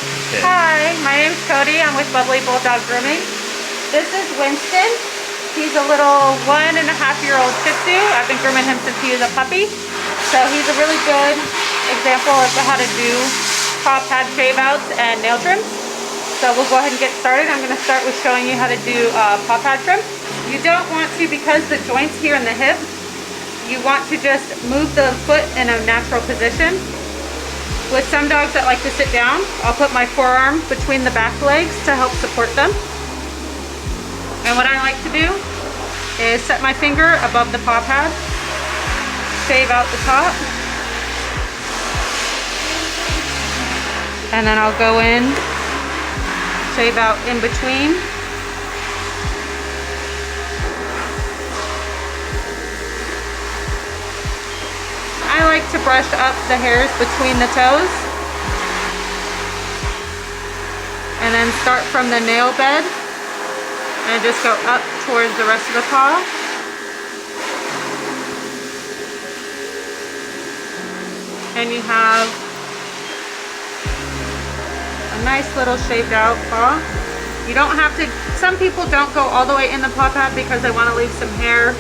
Okay. Hi, my name's Cody. I'm with Bubbly Bulldog Grooming. This is Winston. He's a little 1.5-year-old Shih Tzu. I've been grooming him since he was a puppy. So he's a really good example of how to do paw pad shave outs and nail trims. So we'll go ahead and get started. I'm going to start with showing you how to do paw pad trim. You don't want to, because the joints here in the hip, you want to just move the foot in a natural position. With some dogs that like to sit down, I'll put my forearm between the back legs to help support them. And what I like to do is set my finger above the paw pad, shave out the top, and then I'll go in, shave out in between. I like to brush up the hairs between the toes and then start from the nail bed and just go up towards the rest of the paw. And you have a nice little shaved out paw. You don't have to, some people don't go all the way in the paw pad because they want to leave some hair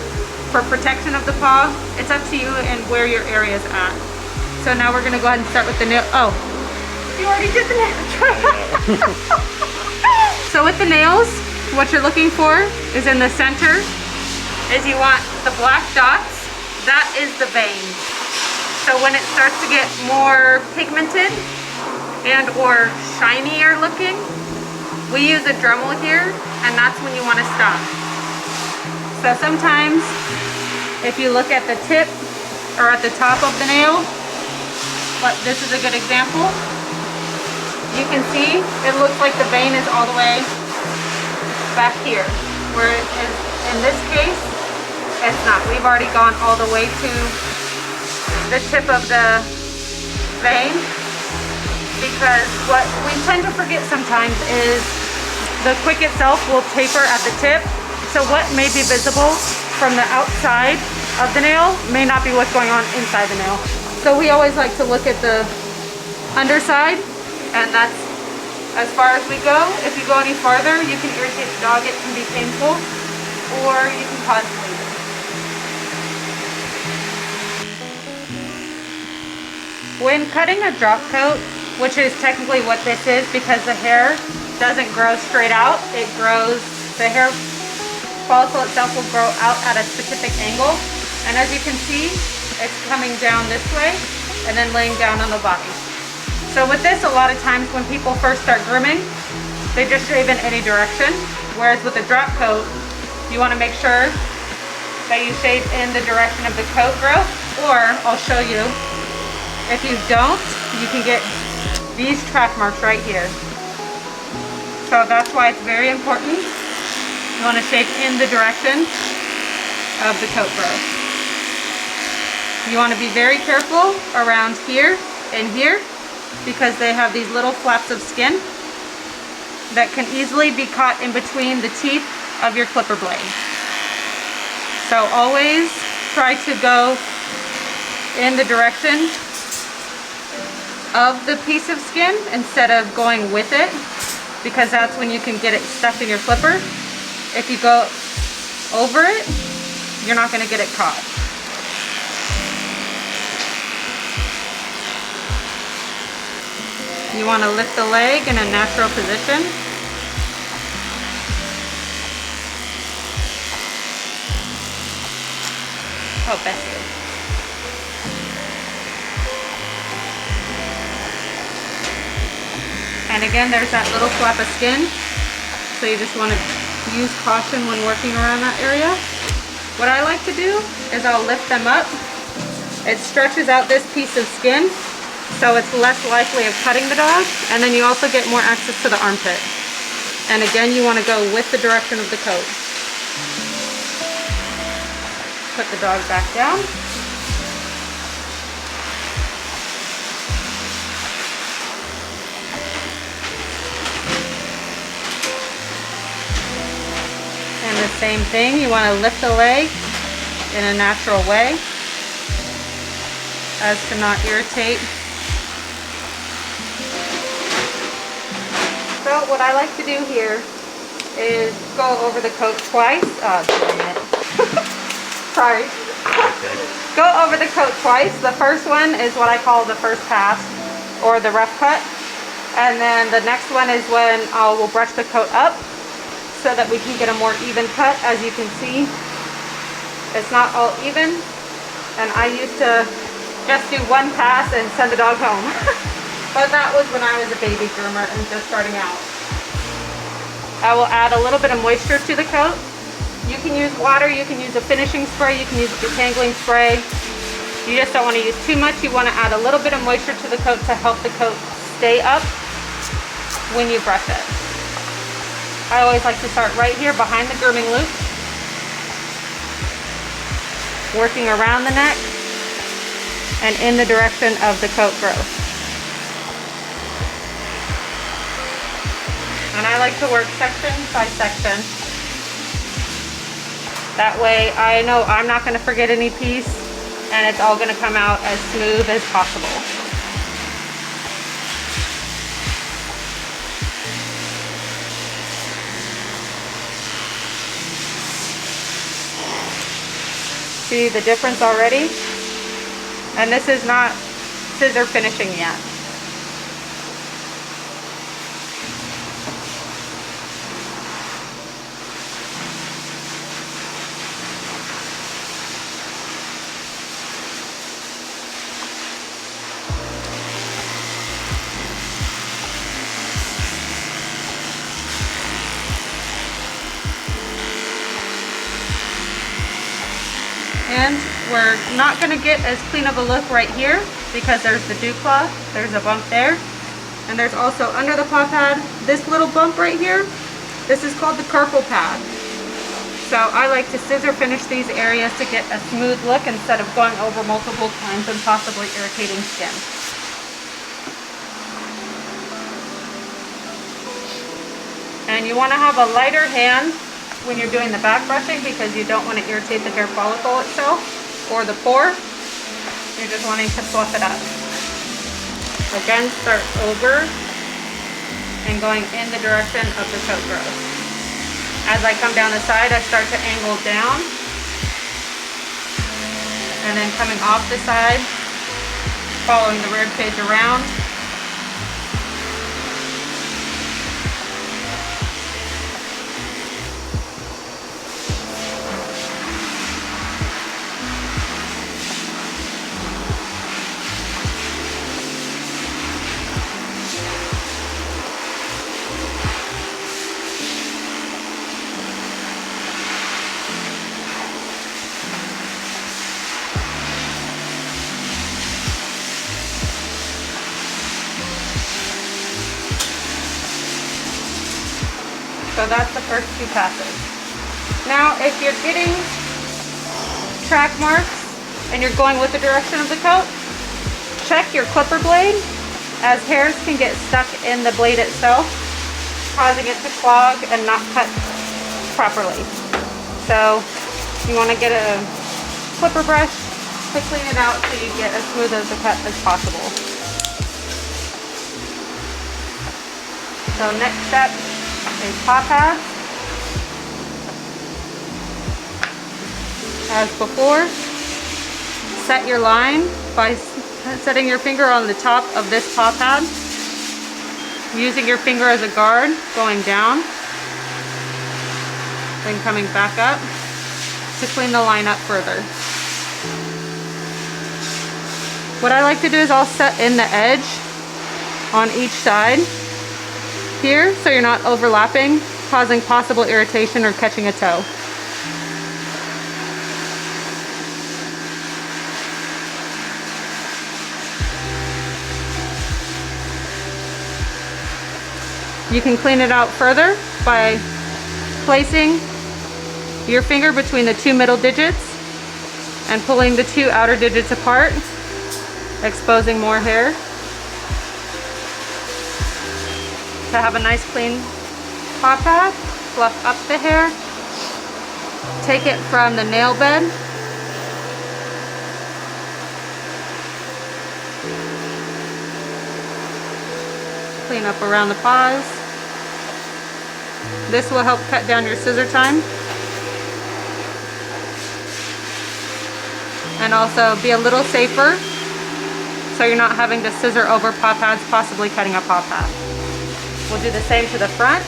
for protection of the paw. It's up to you and where your area is at. So now we're gonna go ahead and start with the nail. Oh, you already did the nail trim. So with the nails, what you're looking for is in the center, is you want the black dots. That is the vein. So when it starts to get more pigmented and or shinier looking, we use a Dremel here, and that's when you want to stop. So sometimes, if you look at the tip or at the top of the nail, but this is a good example, you can see it looks like the vein is all the way back here, where it is, in this case, it's not. We've already gone all the way to the tip of the vein, because what we tend to forget sometimes is the quick itself will taper at the tip. So what may be visible from the outside of the nail may not be what's going on inside the nail. So we always like to look at the underside, and that's as far as we go. If you go any farther, you can irritate the dog. It can be painful, or you can cause bleeding. When cutting a drop coat, which is technically what this is because the hair doesn't grow straight out, it grows, the hair follicle itself will grow out at a specific angle, and as you can see, it's coming down this way and then laying down on the body. So with this, a lot of times when people first start grooming, they just shave in any direction, whereas with a drop coat, you want to make sure that you shave in the direction of the coat growth, or I'll show you, if you don't, you can get these track marks right here. So that's why it's very important. You want to shave in the direction of the coat growth. You want to be very careful around here and here, because they have these little flaps of skin that can easily be caught in between the teeth of your clipper blade. So always try to go in the direction of the piece of skin instead of going with it, because that's when you can get it stuck in your clipper. If you go over it, you're not going to get it caught. You want to lift the leg in a natural position. Oh, bless you. And again, there's that little flap of skin, so you just want to use caution when working around that area. What I like to do is I'll lift them up. It stretches out this piece of skin, so it's less likely of cutting the dog, and then you also get more access to the armpit. And again, you want to go with the direction of the coat. Put the dog back down. And the same thing, you want to lift the leg in a natural way as to not irritate what I like to do here is go over the coat twice. Oh, dang it. Sorry. Okay. Go over the coat twice. The first one is what I call the first pass, or the rough cut. And then the next one is when I will brush the coat up so that we can get a more even cut. As you can see, it's not all even. And I used to just do one pass and send the dog home. But that was when I was a baby groomer and just starting out. I will add a little bit of moisture to the coat. You can use water, you can use a finishing spray, you can use a detangling spray. You just don't want to use too much. You want to add a little bit of moisture to the coat to help the coat stay up when you brush it. I always like to start right here behind the grooming loop, working around the neck and in the direction of the coat growth. And I like to work section by section. That way I know I'm not going to forget any piece and it's all going to come out as smooth as possible. See the difference already? And this is not scissor finishing yet. And we're not going to get as clean of a look right here because there's the dew cloth, there's a bump there, and there's also under the paw pad, this little bump right here. This is called the carpal pad. So I like to scissor finish these areas to get a smooth look instead of going over multiple times and possibly irritating skin. And you want to have a lighter hand when you're doing the back brushing because you don't want to irritate the hair follicle itself or the pore. You're just wanting to fluff it up. Again, start over and going in the direction of the coat growth. As I come down the side, I start to angle down and then coming off the side, following the rib cage around. So that's the first two passes. Now, if you're getting track marks and you're going with the direction of the coat, check your clipper blade, as hairs can get stuck in the blade itself, causing it to clog and not cut properly. So you want to get a clipper brush to clean it out so you get as smooth as a cut as possible. So next step is paw pass. As before, set your line by setting your finger on the top of this paw pad, using your finger as a guard, going down, then coming back up to clean the line up further. What I like to do is I'll set in the edge on each side here so you're not overlapping, causing possible irritation or catching a toe. You can clean it out further by placing your finger between the two middle digits and pulling the two outer digits apart, exposing more hair to have a nice clean paw pad. Fluff up the hair, take it from the nail bed, clean up around the paws, This will help cut down your scissor time. And also be a little safer, so you're not having to scissor over paw pads, possibly cutting a paw pad. We'll do the same to the front.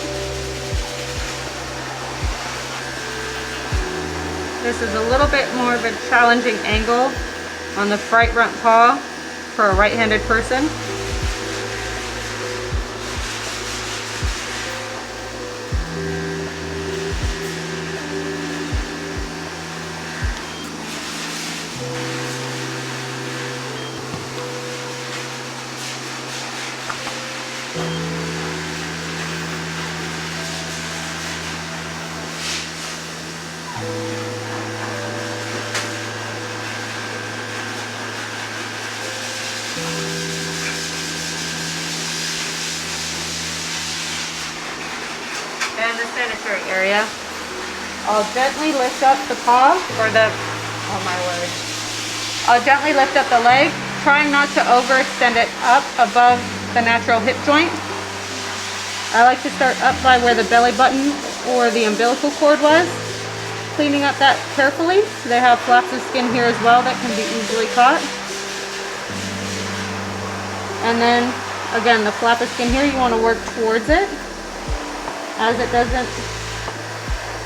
This is a little bit more of a challenging angle on the front paw for a right-handed person. And the sanitary area. I'll gently lift up the paw, or the, oh my word. I'll gently lift up the leg, trying not to overextend it up above the natural hip joint. I like to start up by where the belly button or the umbilical cord was, cleaning up that carefully. They have flaps of skin here as well that can be easily caught. And then, again, the flap of skin here, you want to work towards it, as it doesn't,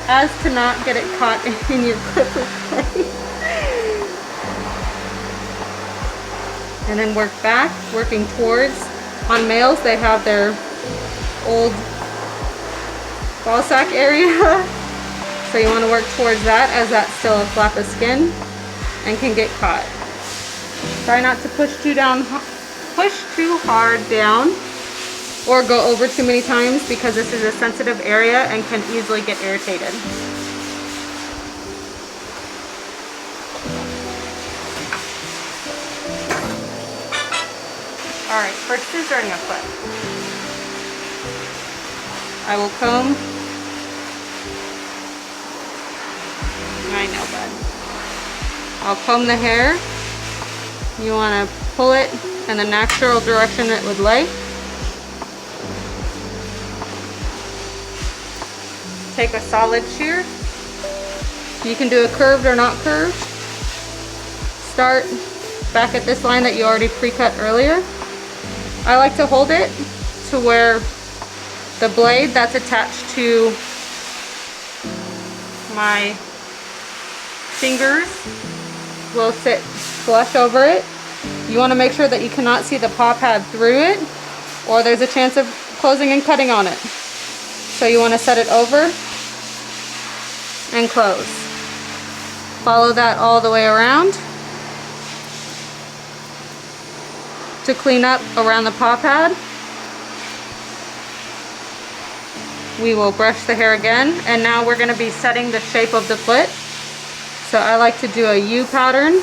as to not get it caught in your clipper plate. And then work back, working towards. On males, they have their old ball sack area. So you want to work towards that, as that's still a flap of skin and can get caught. Try not to push too hard down or go over too many times, because this is a sensitive area and can easily get irritated. Alright, for scissoring a foot, I will comb. I know, bud. I'll comb the hair. You want to pull it in the natural direction it would lay. Take a solid shear. You can do a curved or not curved. Start back at this line that you already pre-cut earlier. I like to hold it to where the blade that's attached to my fingers will sit flush over it. You want to make sure that you cannot see the paw pad through it, or there's a chance of closing and cutting on it. So you want to set it over and close. Follow that all the way around to clean up around the paw pad. We will brush the hair again, and now we're going to be setting the shape of the foot. So I like to do a U pattern,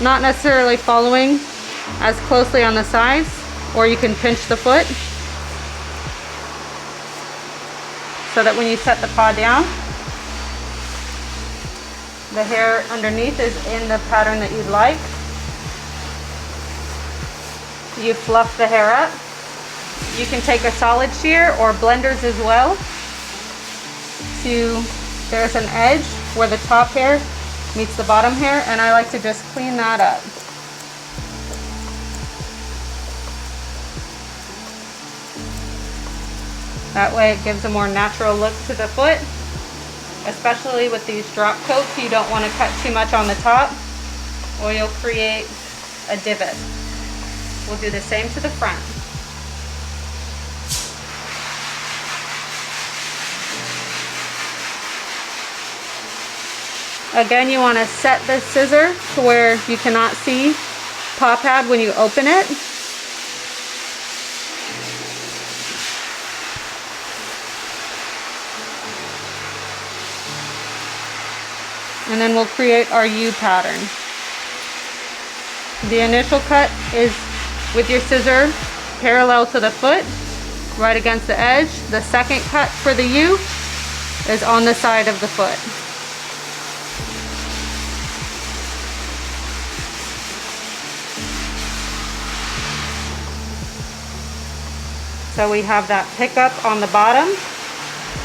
not necessarily following as closely on the sides, or you can pinch the foot so that when you set the paw down, the hair underneath is in the pattern that you'd like. You fluff the hair up. You can take a solid shear or blenders as well. There's an edge where the top hair meets the bottom hair, and I like to just clean that up. That way it gives a more natural look to the foot, especially with these drop coats. You don't want to cut too much on the top, or you'll create a divot. We'll do the same to the front. Again, you want to set the scissor to where you cannot see paw pad when you open it. And then we'll create our U pattern. The initial cut is with your scissor parallel to the foot, right against the edge. The second cut for the U is on the side of the foot. So we have that pickup on the bottom.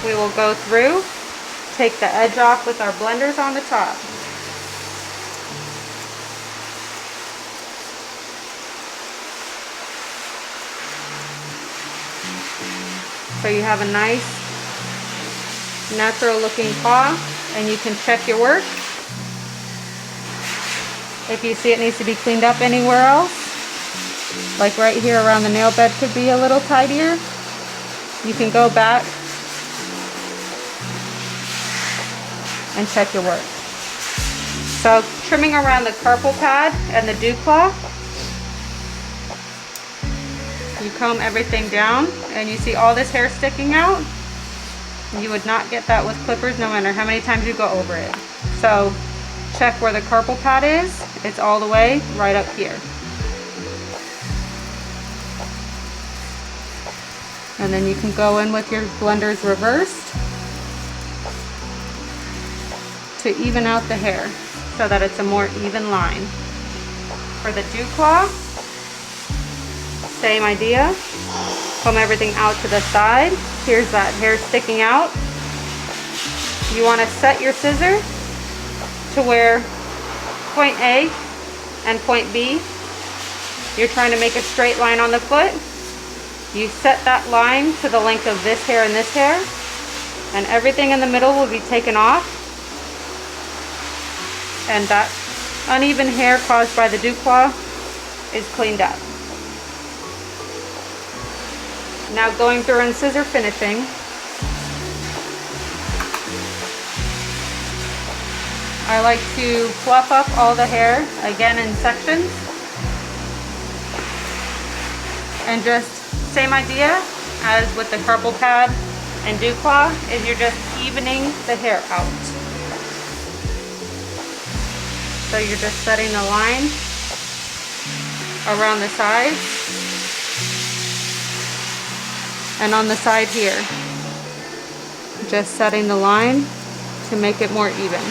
We will go through, take the edge off with our blenders on the top. So you have a nice natural looking paw, and you can check your work. If you see it needs to be cleaned up anywhere else, like right here around the nail bed could be a little tidier, you can go back and check your work. So trimming around the carpal pad and the dew claw, you comb everything down and you see all this hair sticking out. You would not get that with clippers no matter how many times you go over it. So check where the carpal pad is. It's all the way right up here. And then you can go in with your blenders reversed to even out the hair so that it's a more even line. For the dew claw, same idea. Comb everything out to the side. Here's that hair sticking out. You want to set your scissor to where point A and point B, you're trying to make a straight line on the foot. You set that line to the length of this hair and this hair, and everything in the middle will be taken off, and that uneven hair caused by the dew claw is cleaned up. Now going through and scissor finishing, I like to fluff up all the hair, again in sections, and just same idea as with the carpal pad and dew claw, is you're just evening the hair out. So you're just setting the line around the sides and on the side here. Just setting the line to make it more even.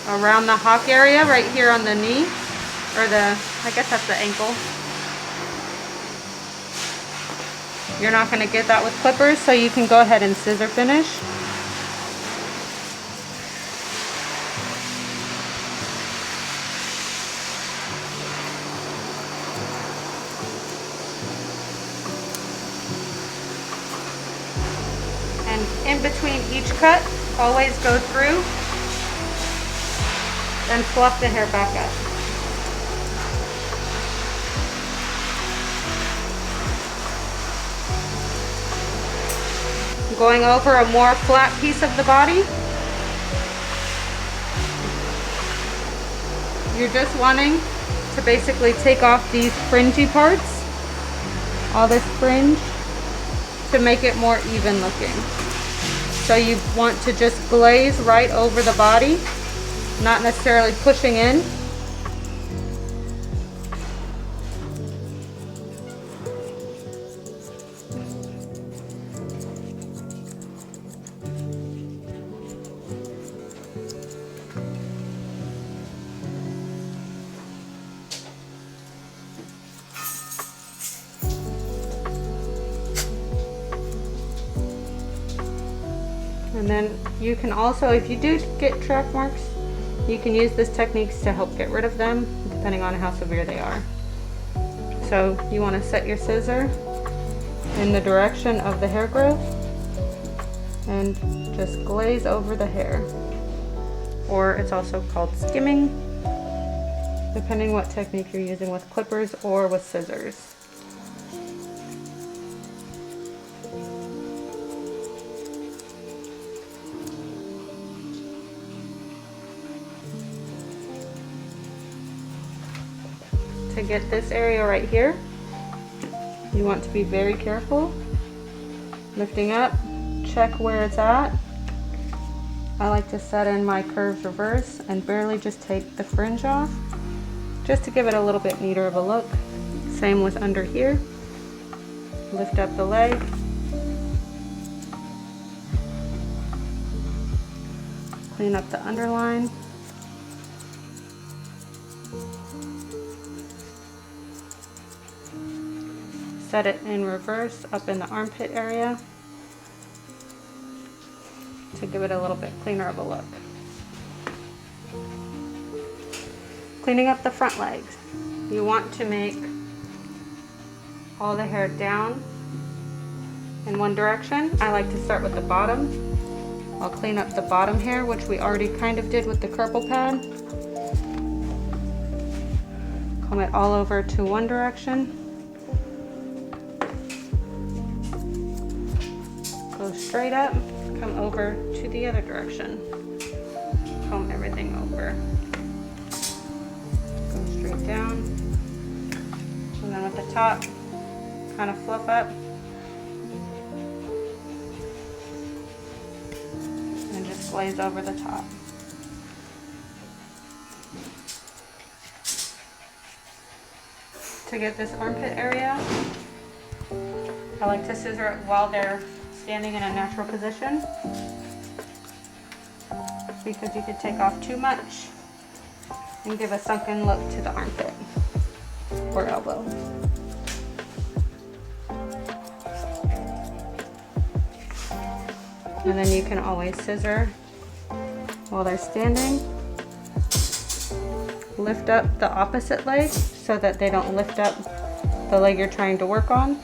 Around the hock area, right here on the knee, or I guess that's the ankle. You're not going to get that with clippers, so you can go ahead and scissor finish. And in between each cut, always go through and fluff the hair back up. Going over a more flat piece of the body, you're just wanting to basically take off these fringy parts, all this fringe, to make it more even looking. So you want to just glaze right over the body, not necessarily pushing in. And then you can also, if you do get track marks, you can use this technique to help get rid of them, depending on how severe they are. So you want to set your scissor in the direction of the hair growth and just glaze over the hair. Or it's also called skimming, depending what technique you're using with clippers or with scissors. To get this area right here, you want to be very careful. Lifting up, check where it's at. I like to set in my curves reverse and barely just take the fringe off, just to give it a little bit neater of a look. Same with under here. Lift up the leg. Clean up the underline. set it in reverse up in the armpit area to give it a little bit cleaner of a look. Cleaning up the front legs. You want to make all the hair down in one direction. I like to start with the bottom. I'll clean up the bottom hair, which we already kind of did with the purple pad. Comb it all over to one direction. Go straight up, come over to the other direction. Comb everything over. Go straight down. And then with the top, kind of fluff up. And just glaze over the top. To get this armpit area, I like to scissor it while they're standing in a natural position, because you could take off too much and give a sunken look to the armpit or elbow. And then you can always scissor while they're standing. Lift up the opposite leg so that they don't lift up the leg you're trying to work on.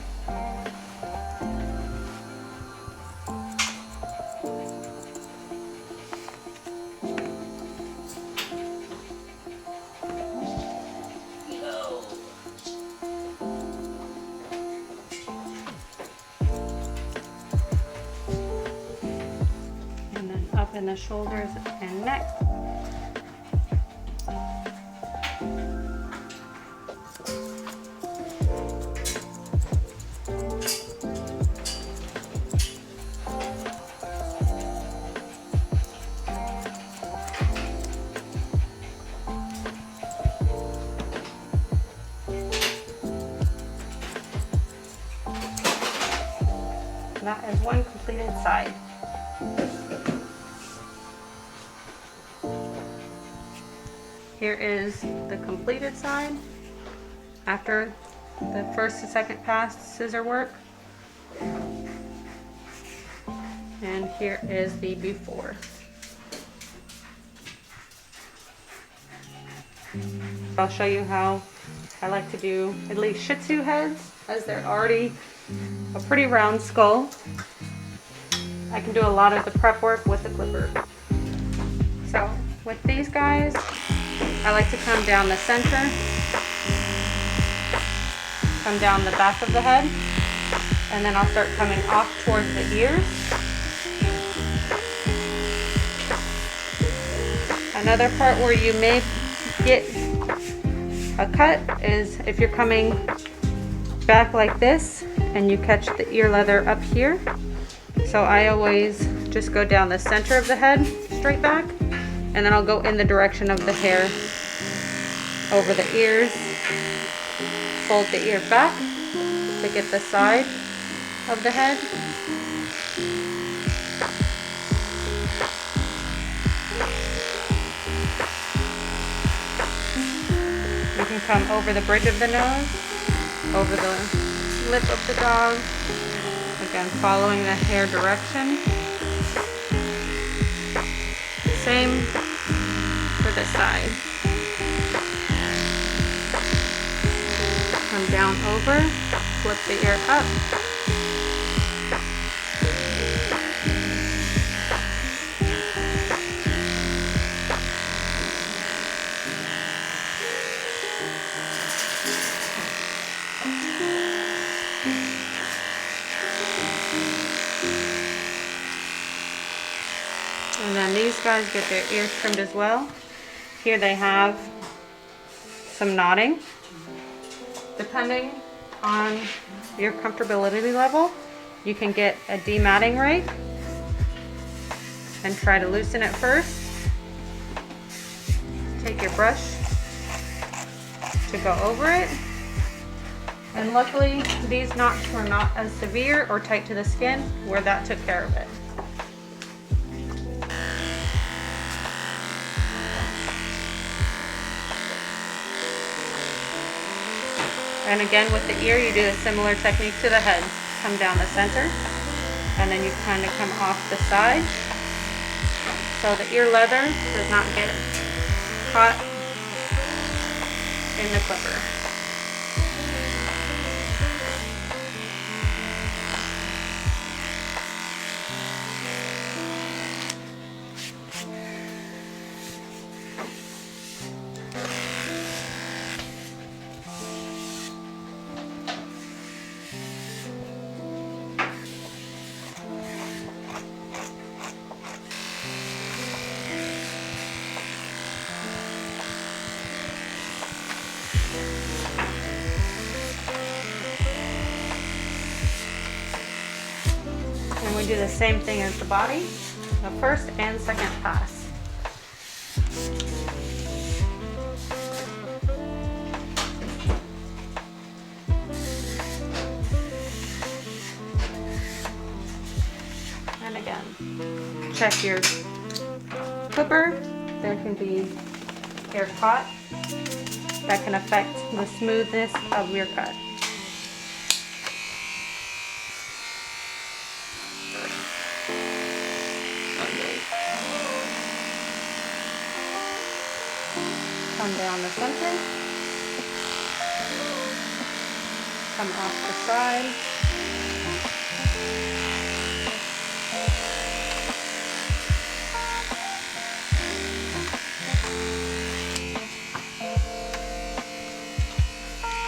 And then up in the shoulders and neck. That is one completed side. Here is the completed side after the first and second pass scissor work. And here is the before. I'll show you how I like to do at least Shih Tzu heads, as they're already a pretty round skull. I can do a lot of the prep work with the clipper. So with these guys, I like to come down the center, come down the back of the head, and then I'll start coming off towards the ears. Another part where you may get a cut is if you're coming back like this and you catch the ear leather up here. So I always just go down the center of the head straight back, and then I'll go in the direction of the hair over the ears, fold the ear back to get the side of the head. You can come over the bridge of the nose, over the lip of the dog, again following the hair direction. Same for the side. Come down over, flip the ear up. And then these guys get their ears trimmed as well. Here they have some knotting. Depending on your comfortability level, you can get a dematting rake and try to loosen it first. Take your brush to go over it. And luckily, these knots were not as severe or tight to the skin where that took care of it. And again, with the ear, you do a similar technique to the head. Come down the center, and then you kind of come off the side, so the ear leather does not get caught in the clipper. And we do the same thing as the body, the first and second pass. And again, check your clipper. There can be hair caught that can affect the smoothness of your cut. Come down the center, come off the side,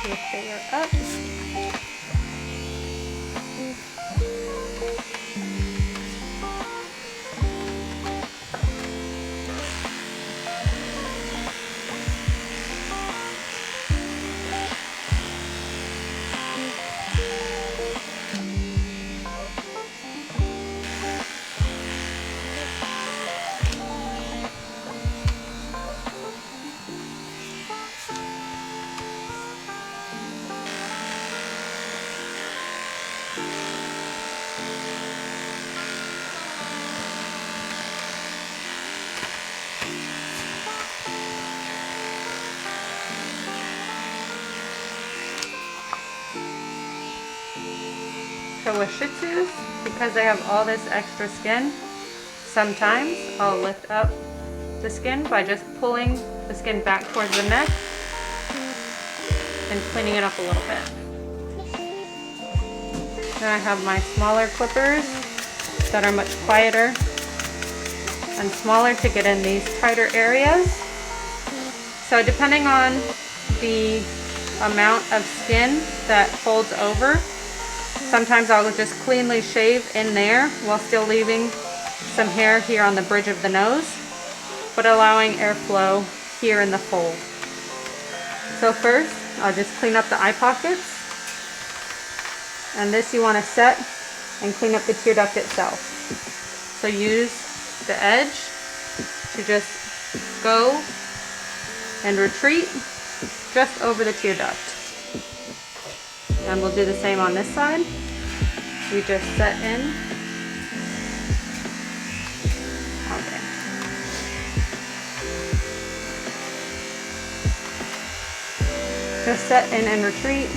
lift the ear up, So with Shih Tzus, because they have all this extra skin, sometimes I'll lift up the skin by just pulling the skin back towards the neck and cleaning it up a little bit. Then I have my smaller clippers that are much quieter and smaller to get in these tighter areas. So depending on the amount of skin that folds over, sometimes I'll just cleanly shave in there while still leaving some hair here on the bridge of the nose, but allowing airflow here in the fold. So first, I'll just clean up the eye pockets. And this you want to set and clean up the tear duct itself. So use the edge to just go and retreat just over the tear duct. And we'll do the same on this side. You just set in. Okay. Just set in and retreat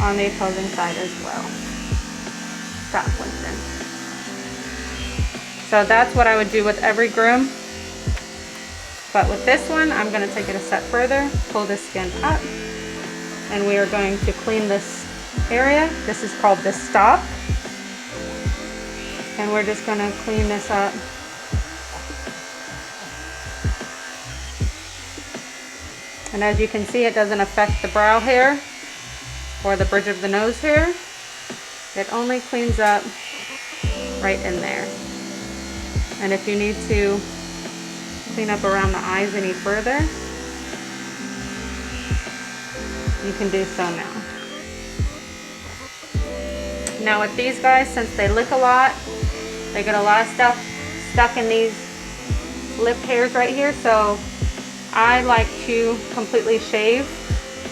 on the opposing side as well. Stop lifting. So that's what I would do with every groom. But with this one, I'm going to take it a step further, pull the skin up, and we are going to clean this area. This is called the stop. And we're just going to clean this up. And as you can see, it doesn't affect the brow hair or the bridge of the nose hair. It only cleans up right in there. And if you need to clean up around the eyes any further, you can do so now. Now with these guys, since they lick a lot, they get a lot of stuff stuck in these lip hairs right here, so I like to completely shave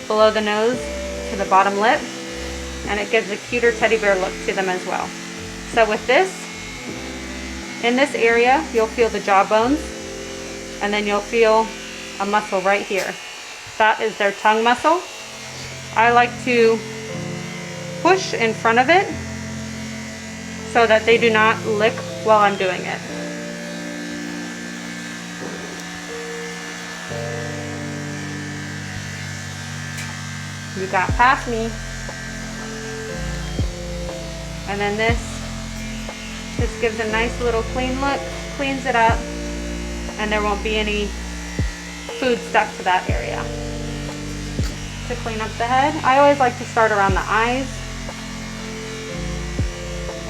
below the nose to the bottom lip, and it gives a cuter teddy bear look to them as well. So with this, in this area, you'll feel the jaw bones, and then you'll feel a muscle right here. That is their tongue muscle. I like to push in front of it so that they do not lick while I'm doing it. You got past me. And then this gives a nice little clean look, cleans it up, and there won't be any food stuck to that area. To clean up the head, I always like to start around the eyes.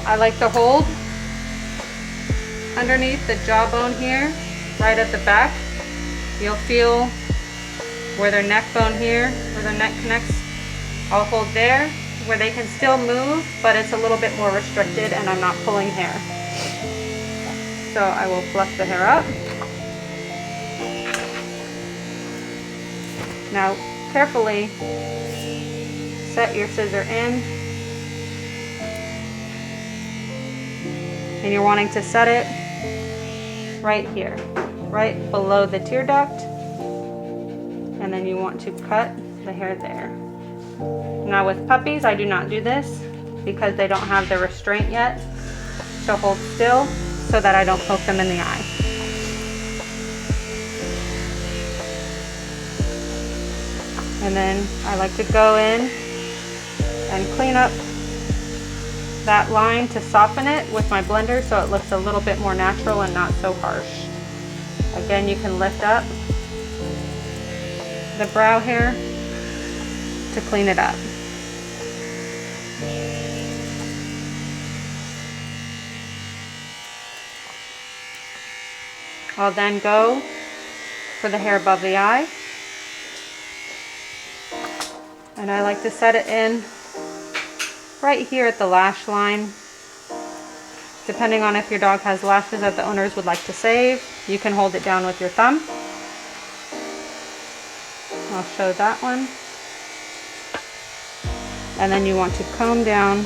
I like to hold underneath the jawbone here, right at the back. You'll feel where their neck bone here, where their neck connects. I'll hold there, where they can still move, but it's a little bit more restricted and I'm not pulling hair. So I will fluff the hair up. Now, carefully set your scissor in, and you're wanting to set it right here, right below the tear duct, and then you want to cut the hair there. Now with puppies, I do not do this because they don't have the restraint yet to hold still so that I don't poke them in the eye. And then I like to go in and clean up that line to soften it with my blender so it looks a little bit more natural and not so harsh. Again, you can lift up the brow hair to clean it up. I'll then go for the hair above the eye. And I like to set it in right here at the lash line. Depending on if your dog has lashes that the owners would like to save, you can hold it down with your thumb. I'll show that one. And then you want to comb down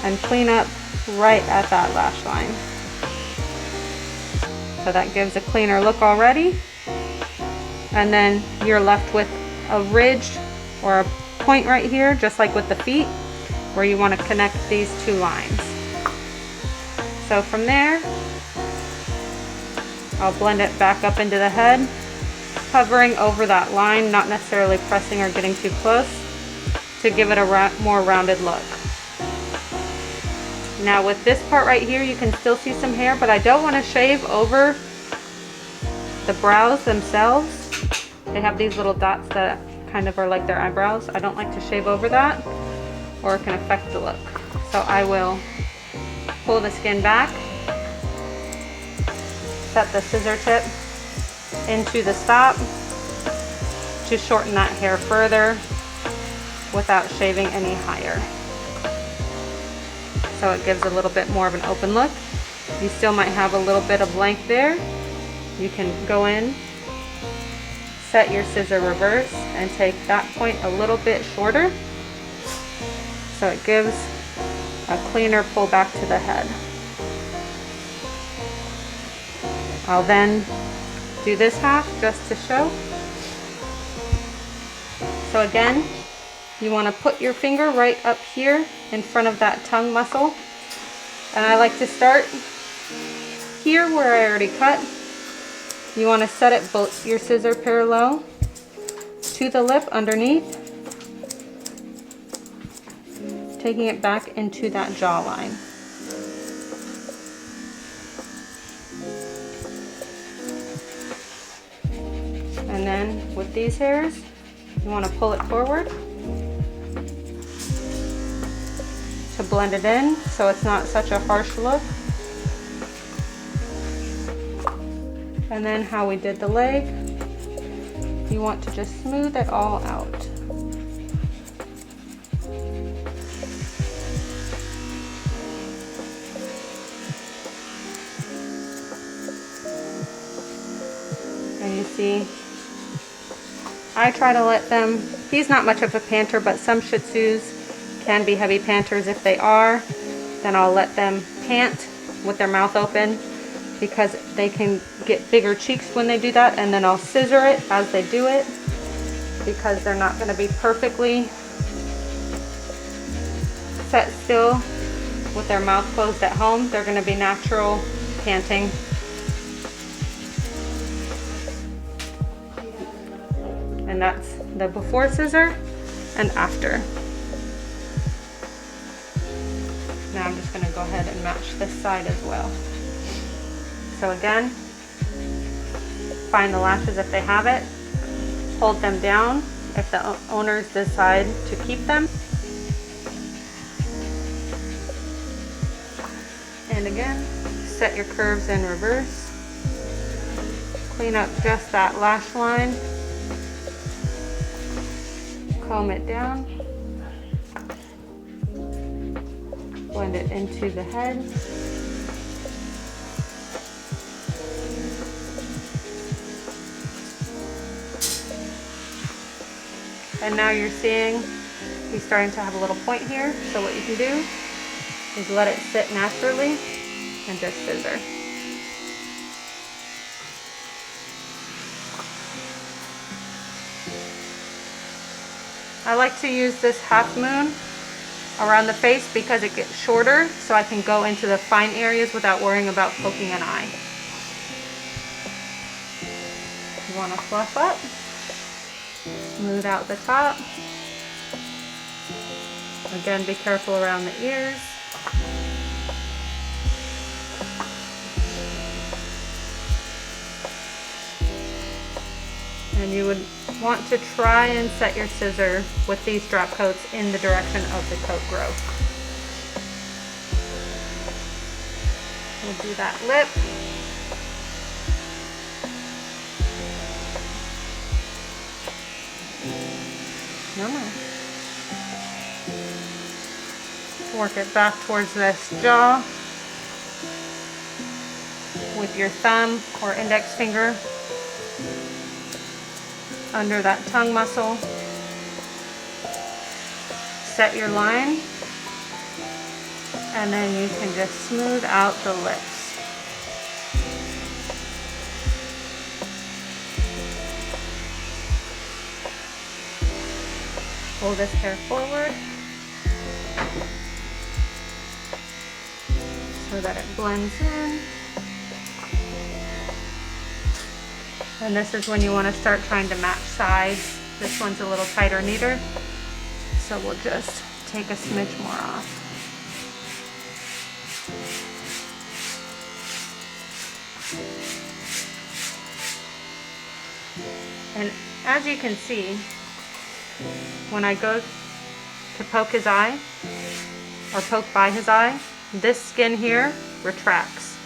and clean up right at that lash line. So that gives a cleaner look already. And then you're left with a ridge or a point right here, just like with the feet, where you want to connect these two lines. So from there, I'll blend it back up into the head, hovering over that line, not necessarily pressing or getting too close, to give it a more rounded look. Now with this part right here, you can still see some hair, but I don't want to shave over the brows themselves. They have these little dots that kind of are like their eyebrows. I don't like to shave over that, or it can affect the look. So I will pull the skin back, set the scissor tip into the stop to shorten that hair further without shaving any higher. So it gives a little bit more of an open look. You still might have a little bit of length there. You can go in, set your scissor reverse, and take that point a little bit shorter so it gives a cleaner pull back to the head. I'll then do this half just to show. So again, you want to put your finger right up here in front of that tongue muscle, and I like to start here where I already cut. You want to set it your scissor parallel to the lip underneath, taking it back into that jawline. And then with these hairs, you want to pull it forward to blend it in so it's not such a harsh look. And then how we did the leg, you want to just smooth it all out. And you see, I try to let them, he's not much of a panter, but some Shih Tzus can be heavy panters. If they are, then I'll let them pant with their mouth open, because they can get bigger cheeks when they do that, and then I'll scissor it as they do it. because they're not going to be perfectly set still with their mouth closed at home. They're going to be natural panting. And that's the before scissor and after. Now I'm just going to go ahead and match this side as well. So again, find the lashes if they have it, hold them down if the owners decide to keep them. And again, set your curves in reverse. Clean up just that lash line. Comb it down. Blend it into the head. And now you're seeing he's starting to have a little point here. So what you can do is let it sit naturally and just scissor. I like to use this half moon around the face because it gets shorter, so I can go into the fine areas without worrying about poking an eye. You want to fluff up, smooth out the top. Again, be careful around the ears. And you would want to try and set your scissor with these drop coats in the direction of the coat growth. We'll do that lip. No. Work it back towards this jaw with your thumb or index finger under that tongue muscle. Set your line, and then you can just smooth out the lips. Pull this hair forward so that it blends in. And this is when you want to start trying to match sides. This one's a little tighter, neater, so we'll just take a smidge more off. And as you can see, when I go to poke his eye or poke by his eye, this skin here retracts,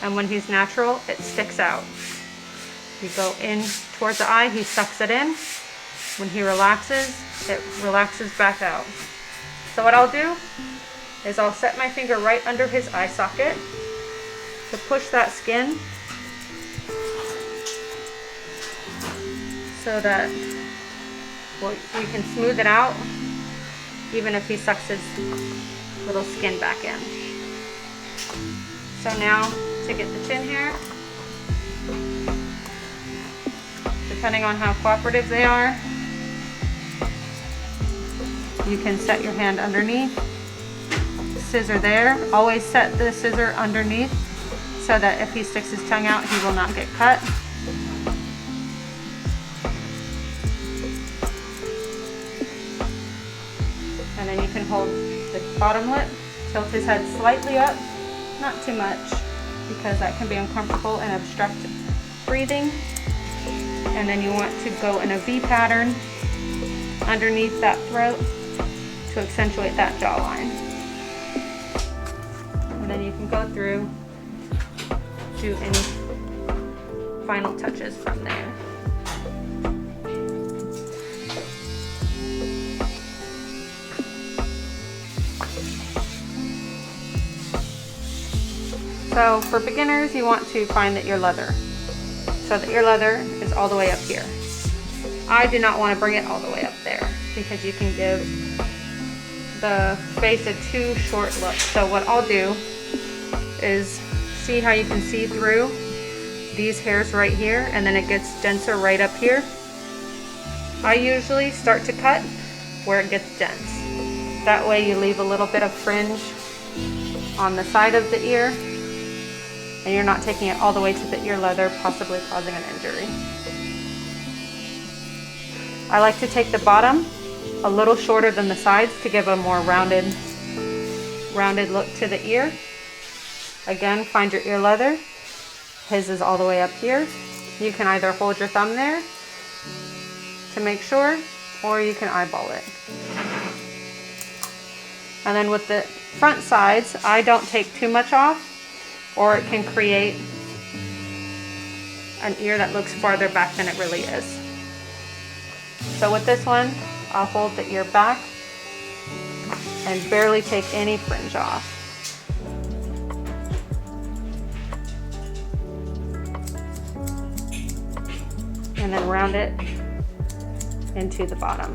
and when he's natural, it sticks out. You go in towards the eye, he sucks it in. When he relaxes, it relaxes back out. So what I'll do is I'll set my finger right under his eye socket to push that skin so that we can smooth it out even if he sucks his little skin back in. So now to get the chin hair, depending on how cooperative they are, you can set your hand underneath, scissor there. Always set the scissor underneath so that if he sticks his tongue out, he will not get cut. And then you can hold the bottom lip, tilt his head slightly up, not too much, because that can be uncomfortable and obstruct breathing. And then you want to go in a V pattern underneath that throat to accentuate that jawline. And then you can go through, do any final touches from there. So for beginners, you want to find the ear leather. So the ear leather is all the way up here. I do not want to bring it all the way up there because you can give the face a too short look. So what I'll do is see how you can see through these hairs right here, and then it gets denser right up here. I usually start to cut where it gets dense. That way you leave a little bit of fringe on the side of the ear, and you're not taking it all the way to the ear leather, possibly causing an injury. I like to take the bottom a little shorter than the sides to give a more rounded look to the ear. Again, find your ear leather. His is all the way up here. You can either hold your thumb there to make sure, or you can eyeball it. And then with the front sides, I don't take too much off, or it can create an ear that looks farther back than it really is. So with this one, I'll hold the ear back and barely take any fringe off. And then round it into the bottom.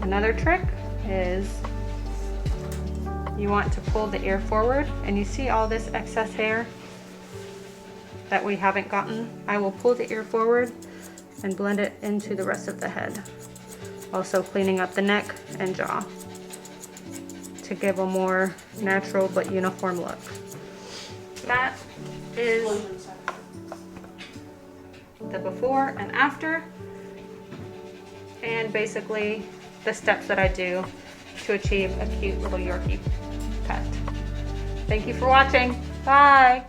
Another trick is you want to pull the ear forward, and you see all this excess hair that we haven't gotten. I will pull the ear forward and blend it into the rest of the head. Also cleaning up the neck and jaw to give a more natural but uniform look. That is the before and after, and basically the steps that I do to achieve a cute little Yorkie pet. Thank you for watching. Bye.